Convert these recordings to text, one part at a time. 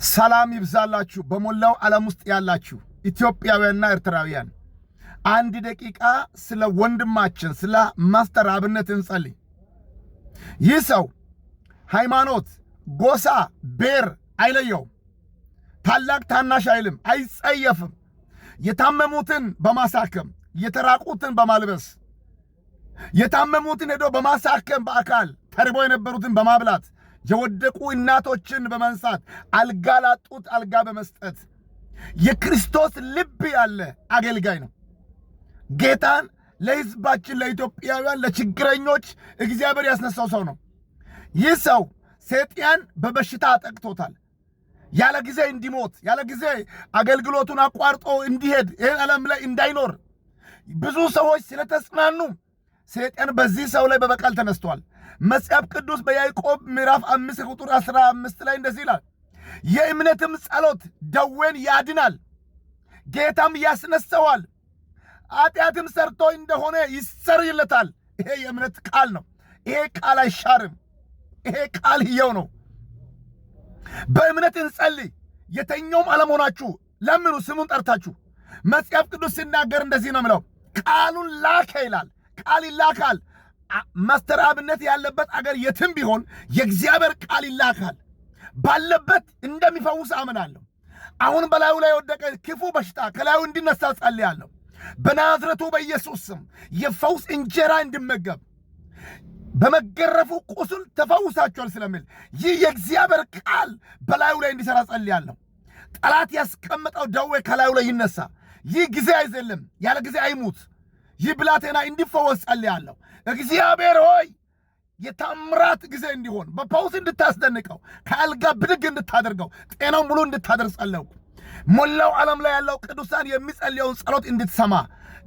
ሰላም ይብዛላችሁ በሞላው ዓለም ውስጥ ያላችሁ ኢትዮጵያውያንና ኤርትራውያን። አንድ ደቂቃ ስለ ወንድማችን ስለ ማስተር አብነት እንጸልይ። ይህ ሰው ሃይማኖት፣ ጎሳ፣ ብሔር አይለየው። ታላቅ ታናሽ አይልም፣ አይጸየፍም። የታመሙትን በማሳከም የተራቁትን በማልበስ የታመሙትን ሄዶ በማሳከም በአካል ተርበው የነበሩትን በማብላት የወደቁ እናቶችን በመንሳት አልጋ ላጡት አልጋ በመስጠት የክርስቶስ ልብ ያለ አገልጋይ ነው። ጌታን ለሕዝባችን ለኢትዮጵያውያን ለችግረኞች እግዚአብሔር ያስነሳው ሰው ነው። ይህ ሰው ሰይጣን በበሽታ አጠቅቶታል። ያለ ጊዜ እንዲሞት ያለ ጊዜ አገልግሎቱን አቋርጦ እንዲሄድ ይህን ዓለም ላይ እንዳይኖር ብዙ ሰዎች ስለተጽናኑ ሰይጣን በዚህ ሰው ላይ በበቀል ተነስቷል። መጽሐፍ ቅዱስ በያዕቆብ ምዕራፍ 5 ቁጥር 15 ላይ እንደዚህ ይላል፣ የእምነትም ጸሎት ደዌን ያድናል፣ ጌታም ያስነሳዋል፣ ኃጢአትም ሰርቶ እንደሆነ ይሰረይለታል። ይሄ የእምነት ቃል ነው። ይሄ ቃል አይሻርም። ይሄ ቃል ሕያው ነው። በእምነት እንጸልይ። የተኛውም ዓለም ሆናችሁ ለምኑ፣ ስሙን ጠርታችሁ። መጽሐፍ ቅዱስ ሲናገር እንደዚህ ነው የሚለው፣ ቃሉን ላከ ይላል። ቃል ይላካል። ማስተር አብነት ያለበት አገር የትም ቢሆን የእግዚአብሔር ቃል ይላካል። ባለበት እንደሚፈውስ አምናለሁ። አሁን በላዩ ላይ የወደቀ ክፉ በሽታ ከላዩ እንዲነሳ ጸልያለሁ። በናዝረቱ በኢየሱስ ስም የፈውስ እንጀራ እንዲመገብ በመገረፉ ቁስል ተፈውሳችኋል ስለሚል ይህ የእግዚአብሔር ቃል በላዩ ላይ እንዲሰራ ጸልያለሁ። ጠላት ያስቀመጠው ደዌ ከላዩ ላይ ይነሳ። ይህ ጊዜ አይዘልም፣ ያለ ጊዜ አይሙት። ይህ ብላቴና እንዲፈወስ ጸልያለሁ። እግዚአብሔር ሆይ የታምራት ጊዜ እንዲሆን በፈውስ እንድታስደንቀው ከአልጋ ብድግ እንድታደርገው ጤናው ሙሉ እንድታደርግ ጸለይኩ። ሞላው ዓለም ላይ ያለው ቅዱሳን የሚጸልየውን ጸሎት እንድትሰማ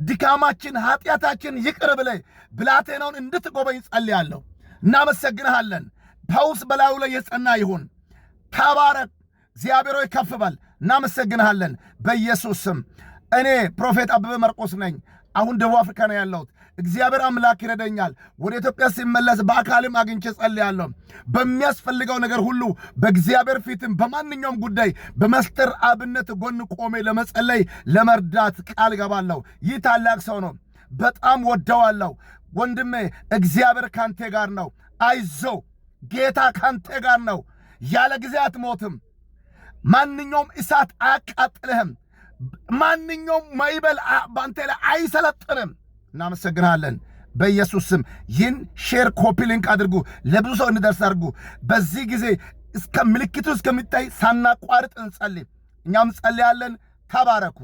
ድካማችን ኃጢአታችን ይቅር ብለህ ብላቴናውን እንድትጎበኝ ጸልያለሁ። እናመሰግንሃለን። ፈውስ በላዩ ላይ የጸና ይሁን። ተባረክ። እግዚአብሔር ሆይ ከፍ በል። እናመሰግንሃለን በኢየሱስ ስም። እኔ ፕሮፌት አበበ መርቆስ ነኝ። አሁን ደቡብ አፍሪካ ነው ያለሁት። እግዚአብሔር አምላክ ይረዳኛል። ወደ ኢትዮጵያ ሲመለስ በአካልም አግኝቼ ጸልያለሁ። በሚያስፈልገው ነገር ሁሉ በእግዚአብሔር ፊትም በማንኛውም ጉዳይ በማስተር አብነት ጎን ቆሜ ለመጸለይ ለመርዳት ቃል ገባለሁ። ይህ ታላቅ ሰው ነው። በጣም ወደዋለሁ። ወንድሜ እግዚአብሔር ካንተ ጋር ነው። አይዞ፣ ጌታ ካንተ ጋር ነው። ያለ ጊዜ አትሞትም። ማንኛውም እሳት አያቃጥልህም። ማንኛውም ማይበል ባንተ ላይ አይሰለጥንም። እናመሰግናለን በኢየሱስ ስም። ይህን ሼር ኮፒ ሊንክ አድርጉ፣ ለብዙ ሰው እንዲደርስ አድርጉ። በዚህ ጊዜ እስከ ምልክቱ እስከሚታይ ሳናቋርጥ እንጸልይ። እኛም ጸልያለን። ተባረኩ።